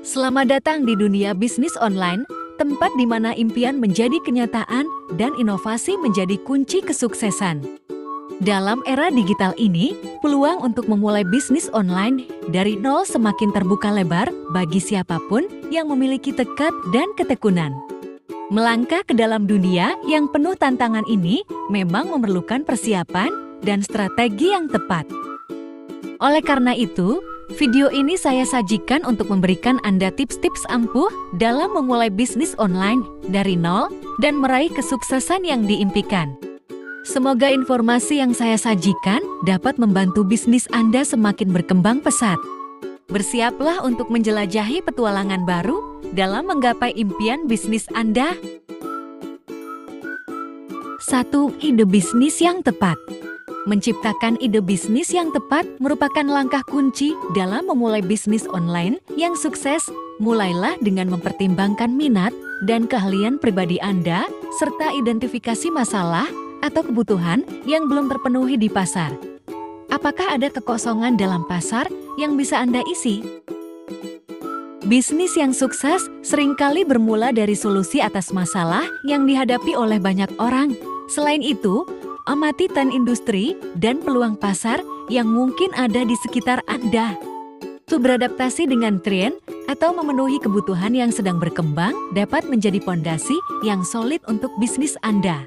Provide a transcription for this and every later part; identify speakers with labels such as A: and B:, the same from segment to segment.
A: Selamat datang di dunia bisnis online, tempat di mana impian menjadi kenyataan dan inovasi menjadi kunci kesuksesan. Dalam era digital ini, peluang untuk memulai bisnis online dari nol semakin terbuka lebar bagi siapapun yang memiliki tekad dan ketekunan. Melangkah ke dalam dunia yang penuh tantangan ini memang memerlukan persiapan dan strategi yang tepat. Oleh karena itu, video ini saya sajikan untuk memberikan Anda tips-tips ampuh dalam memulai bisnis online dari nol dan meraih kesuksesan yang diimpikan. Semoga informasi yang saya sajikan dapat membantu bisnis Anda semakin berkembang pesat. Bersiaplah untuk menjelajahi petualangan baru dalam menggapai impian bisnis Anda. 1. Ide bisnis yang tepat. Menciptakan ide bisnis yang tepat merupakan langkah kunci dalam memulai bisnis online yang sukses. Mulailah dengan mempertimbangkan minat dan keahlian pribadi Anda, serta identifikasi masalah atau kebutuhan yang belum terpenuhi di pasar. Apakah ada kekosongan dalam pasar yang bisa Anda isi? Bisnis yang sukses seringkali bermula dari solusi atas masalah yang dihadapi oleh banyak orang. Selain itu, amati tren industri dan peluang pasar yang mungkin ada di sekitar Anda. Beradaptasi dengan tren atau memenuhi kebutuhan yang sedang berkembang dapat menjadi fondasi yang solid untuk bisnis Anda.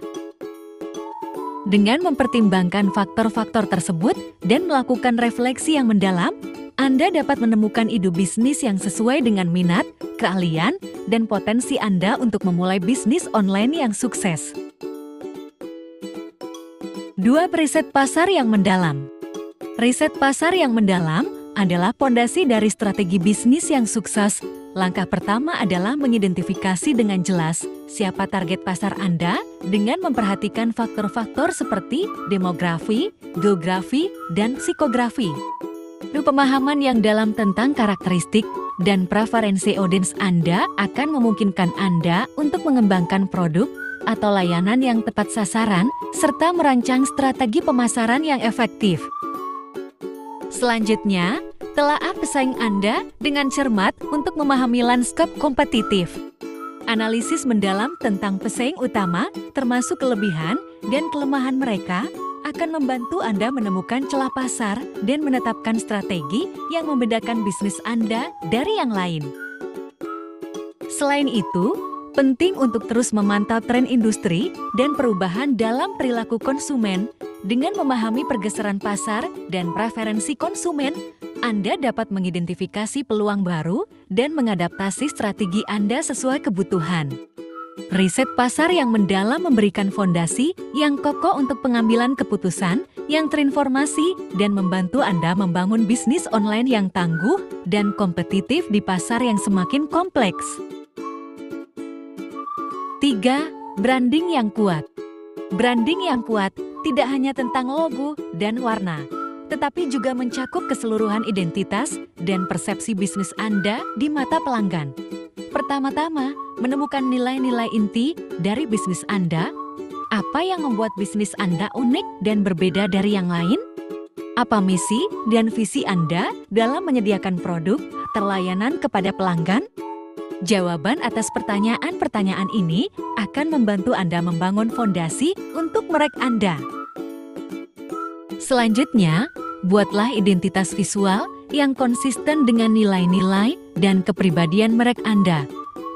A: Dengan mempertimbangkan faktor-faktor tersebut dan melakukan refleksi yang mendalam, Anda dapat menemukan ide bisnis yang sesuai dengan minat, keahlian, dan potensi Anda untuk memulai bisnis online yang sukses. 2. Riset pasar yang mendalam. Riset pasar yang mendalam adalah fondasi dari strategi bisnis yang sukses. Langkah pertama adalah mengidentifikasi dengan jelas siapa target pasar Anda dengan memperhatikan faktor-faktor seperti demografi, geografi, dan psikografi. Pemahaman yang dalam tentang karakteristik dan preferensi audiens Anda akan memungkinkan Anda untuk mengembangkan produk atau layanan yang tepat sasaran, serta merancang strategi pemasaran yang efektif. Selanjutnya, telaah pesaing Anda dengan cermat untuk memahami lanskap kompetitif. Analisis mendalam tentang pesaing utama, termasuk kelebihan dan kelemahan mereka, akan membantu Anda menemukan celah pasar dan menetapkan strategi yang membedakan bisnis Anda dari yang lain. Selain itu, penting untuk terus memantau tren industri dan perubahan dalam perilaku konsumen. Dengan memahami pergeseran pasar dan preferensi konsumen, Anda dapat mengidentifikasi peluang baru dan mengadaptasi strategi Anda sesuai kebutuhan. Riset pasar yang mendalam memberikan fondasi yang kokoh untuk pengambilan keputusan yang terinformasi dan membantu Anda membangun bisnis online yang tangguh dan kompetitif di pasar yang semakin kompleks. 3. Branding yang kuat. Branding yang kuat tidak hanya tentang logo dan warna, tetapi juga mencakup keseluruhan identitas dan persepsi bisnis Anda di mata pelanggan. Pertama-tama, menemukan nilai-nilai inti dari bisnis Anda. Apa yang membuat bisnis Anda unik dan berbeda dari yang lain? Apa misi dan visi Anda dalam menyediakan produk atau layanan kepada pelanggan? Jawaban atas pertanyaan-pertanyaan ini akan membantu Anda membangun fondasi untuk merek Anda. Selanjutnya, buatlah identitas visual yang konsisten dengan nilai-nilai dan kepribadian merek Anda.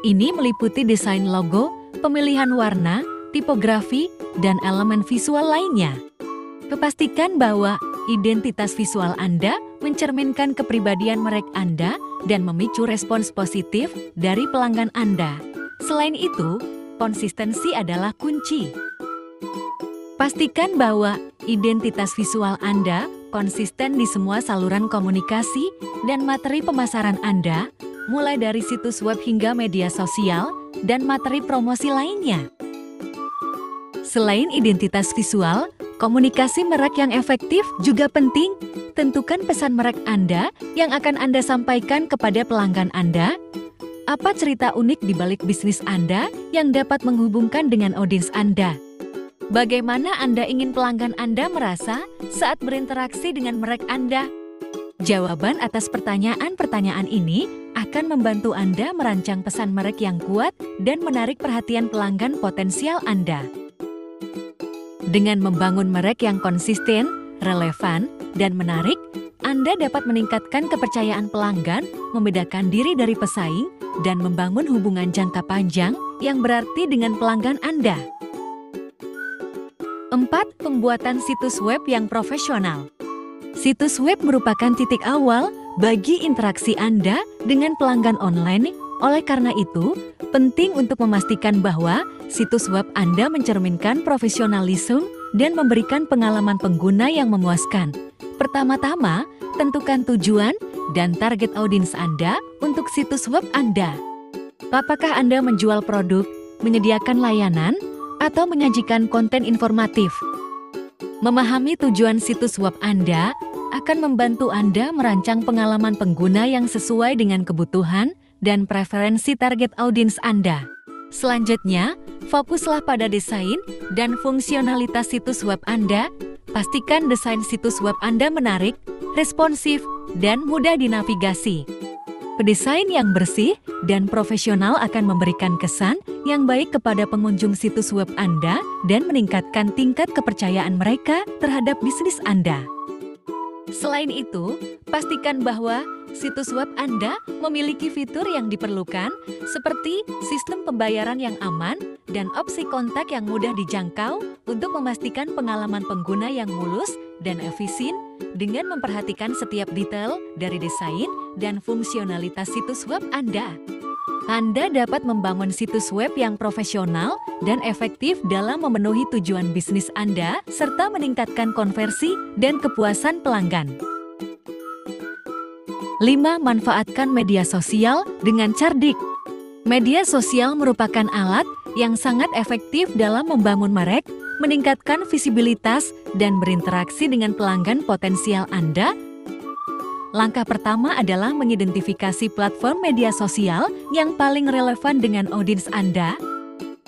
A: Ini meliputi desain logo, pemilihan warna, tipografi, dan elemen visual lainnya. Pastikan bahwa identitas visual Anda mencerminkan kepribadian merek Anda dan memicu respons positif dari pelanggan Anda. Selain itu, konsistensi adalah kunci. Pastikan bahwa identitas visual Anda konsisten di semua saluran komunikasi dan materi pemasaran Anda, mulai dari situs web hingga media sosial dan materi promosi lainnya. Selain identitas visual, komunikasi merek yang efektif juga penting. Tentukan pesan merek Anda yang akan Anda sampaikan kepada pelanggan Anda. Apa cerita unik di balik bisnis Anda yang dapat menghubungkan dengan audiens Anda? Bagaimana Anda ingin pelanggan Anda merasa saat berinteraksi dengan merek Anda? Jawaban atas pertanyaan-pertanyaan ini akan membantu Anda merancang pesan merek yang kuat dan menarik perhatian pelanggan potensial Anda. Dengan membangun merek yang konsisten, relevan, dan menarik, Anda dapat meningkatkan kepercayaan pelanggan, membedakan diri dari pesaing, dan membangun hubungan jangka panjang yang berarti dengan pelanggan Anda. 4. Pembuatan situs web yang profesional. Situs web merupakan titik awal bagi interaksi Anda dengan pelanggan online. Oleh karena itu, penting untuk memastikan bahwa situs web Anda mencerminkan profesionalisme dan memberikan pengalaman pengguna yang memuaskan. Pertama-tama, tentukan tujuan dan target audiens Anda untuk situs web Anda. Apakah Anda menjual produk, menyediakan layanan, atau menyajikan konten informatif? Memahami tujuan situs web Anda akan membantu Anda merancang pengalaman pengguna yang sesuai dengan kebutuhan dan preferensi target audiens Anda. Selanjutnya, fokuslah pada desain dan fungsionalitas situs web Anda. Pastikan desain situs web Anda menarik, responsif, dan mudah dinavigasi. Pedesain yang bersih dan profesional akan memberikan kesan yang baik kepada pengunjung situs web Anda dan meningkatkan tingkat kepercayaan mereka terhadap bisnis Anda. Selain itu, pastikan bahwa situs web Anda memiliki fitur yang diperlukan seperti sistem pembayaran yang aman dan opsi kontak yang mudah dijangkau untuk memastikan pengalaman pengguna yang mulus dan efisien dengan memperhatikan setiap detail dari desain dan fungsionalitas situs web Anda. Anda dapat membangun situs web yang profesional dan efektif dalam memenuhi tujuan bisnis Anda serta meningkatkan konversi dan kepuasan pelanggan. 5. Manfaatkan media sosial dengan cerdik. Media sosial merupakan alat yang sangat efektif dalam membangun merek, meningkatkan visibilitas, dan berinteraksi dengan pelanggan potensial Anda. Langkah pertama adalah mengidentifikasi platform media sosial yang paling relevan dengan audiens Anda.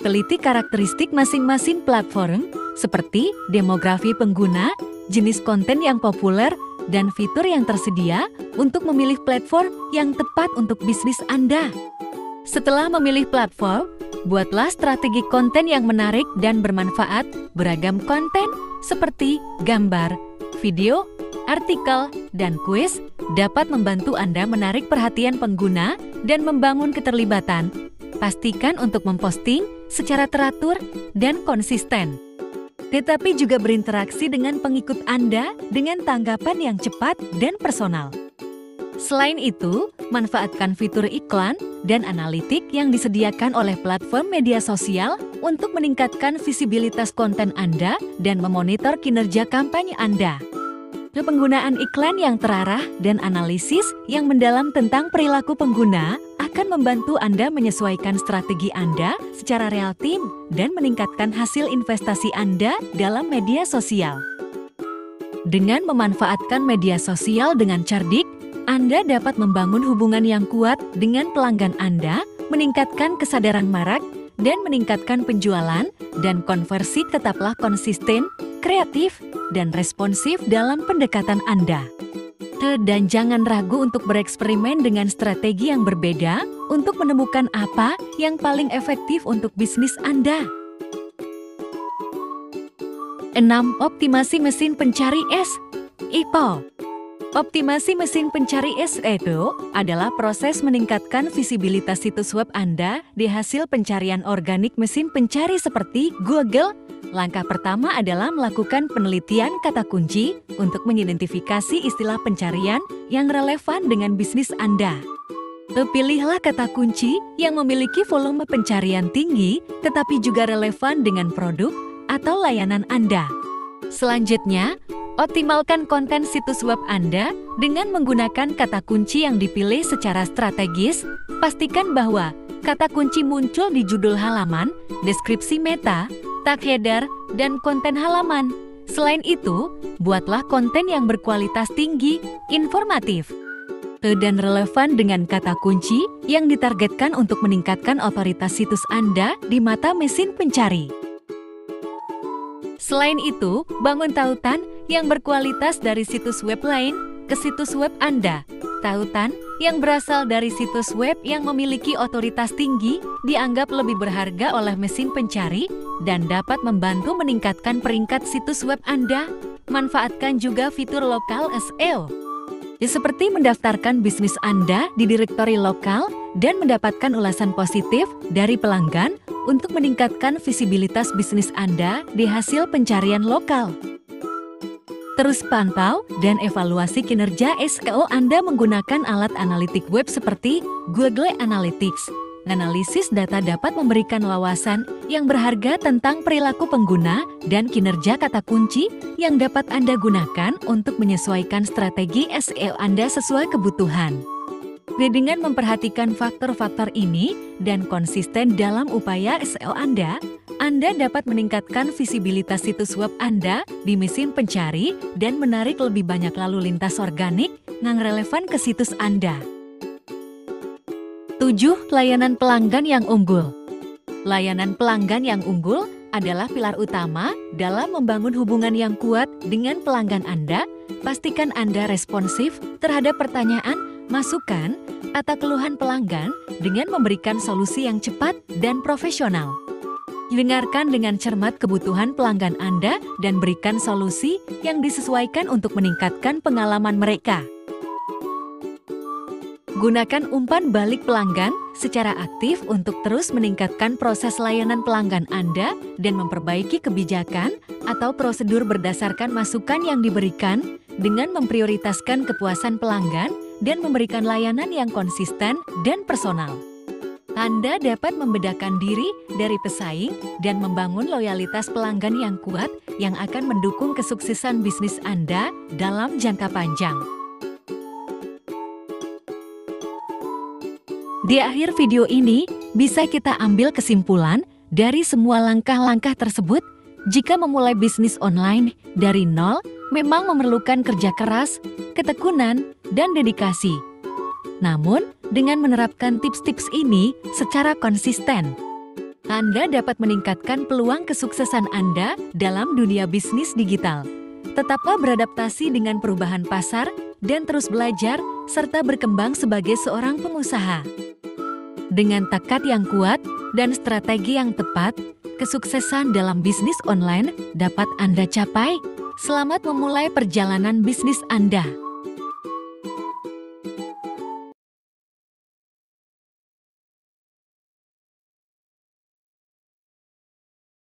A: Teliti karakteristik masing-masing platform, seperti demografi pengguna, jenis konten yang populer, dan fitur yang tersedia untuk memilih platform yang tepat untuk bisnis Anda. Setelah memilih platform, buatlah strategi konten yang menarik dan bermanfaat. Beragam konten seperti gambar, video, artikel, dan kuis dapat membantu Anda menarik perhatian pengguna dan membangun keterlibatan. Pastikan untuk memposting secara teratur dan konsisten, tetapi juga berinteraksi dengan pengikut Anda dengan tanggapan yang cepat dan personal. Selain itu, manfaatkan fitur iklan dan analitik yang disediakan oleh platform media sosial untuk meningkatkan visibilitas konten Anda dan memonitor kinerja kampanye Anda. Penggunaan iklan yang terarah dan analisis yang mendalam tentang perilaku pengguna akan membantu Anda menyesuaikan strategi Anda secara real time dan meningkatkan hasil investasi Anda dalam media sosial. Dengan memanfaatkan media sosial dengan cerdik, Anda dapat membangun hubungan yang kuat dengan pelanggan Anda, meningkatkan kesadaran merek, dan meningkatkan penjualan dan konversi. Tetaplah konsisten, kreatif, dan responsif dalam pendekatan Anda. Dan jangan ragu untuk bereksperimen dengan strategi yang berbeda untuk menemukan apa yang paling efektif untuk bisnis Anda. 6. Optimasi mesin pencari SEO. Optimasi mesin pencari SEO adalah proses meningkatkan visibilitas situs web Anda di hasil pencarian organik mesin pencari seperti Google. Langkah pertama adalah melakukan penelitian kata kunci untuk mengidentifikasi istilah pencarian yang relevan dengan bisnis Anda. Pilihlah kata kunci yang memiliki volume pencarian tinggi tetapi juga relevan dengan produk atau layanan Anda. Selanjutnya, optimalkan konten situs web Anda dengan menggunakan kata kunci yang dipilih secara strategis. Pastikan bahwa kata kunci muncul di judul halaman, deskripsi meta, tag header, dan konten halaman. Selain itu, buatlah konten yang berkualitas tinggi, informatif, dan relevan dengan kata kunci yang ditargetkan untuk meningkatkan otoritas situs Anda di mata mesin pencari. Selain itu, bangun tautan yang berkualitas dari situs web lain ke situs web Anda. Tautan yang berasal dari situs web yang memiliki otoritas tinggi dianggap lebih berharga oleh mesin pencari dan dapat membantu meningkatkan peringkat situs web Anda. Manfaatkan juga fitur lokal SEO, seperti mendaftarkan bisnis Anda di direktori lokal dan mendapatkan ulasan positif dari pelanggan untuk meningkatkan visibilitas bisnis Anda di hasil pencarian lokal. Terus pantau dan evaluasi kinerja SEO Anda menggunakan alat analitik web seperti Google Analytics. Analisis data dapat memberikan wawasan yang berharga tentang perilaku pengguna dan kinerja kata kunci yang dapat Anda gunakan untuk menyesuaikan strategi SEO Anda sesuai kebutuhan. Dengan memperhatikan faktor-faktor ini dan konsisten dalam upaya SEO Anda dapat meningkatkan visibilitas situs web Anda di mesin pencari dan menarik lebih banyak lalu lintas organik yang relevan ke situs Anda. 7. Layanan pelanggan yang unggul. Layanan pelanggan yang unggul adalah pilar utama dalam membangun hubungan yang kuat dengan pelanggan Anda. Pastikan Anda responsif terhadap pertanyaan, masukan, atau keluhan pelanggan dengan memberikan solusi yang cepat dan profesional. Dengarkan dengan cermat kebutuhan pelanggan Anda dan berikan solusi yang disesuaikan untuk meningkatkan pengalaman mereka. Gunakan umpan balik pelanggan secara aktif untuk terus meningkatkan proses layanan pelanggan Anda dan memperbaiki kebijakan atau prosedur berdasarkan masukan yang diberikan dengan memprioritaskan kepuasan pelanggan dan memberikan layanan yang konsisten dan personal. Anda dapat membedakan diri dari pesaing dan membangun loyalitas pelanggan yang kuat yang akan mendukung kesuksesan bisnis Anda dalam jangka panjang. Di akhir video ini, bisa kita ambil kesimpulan dari semua langkah-langkah tersebut. Jika memulai bisnis online dari nol, memang memerlukan kerja keras, ketekunan, dan dedikasi. Namun, dengan menerapkan tips-tips ini secara konsisten, Anda dapat meningkatkan peluang kesuksesan Anda dalam dunia bisnis digital. Tetaplah beradaptasi dengan perubahan pasar dan terus belajar serta berkembang sebagai seorang pengusaha. Dengan tekad yang kuat dan strategi yang tepat, kesuksesan dalam bisnis online dapat Anda capai. Selamat memulai perjalanan bisnis Anda.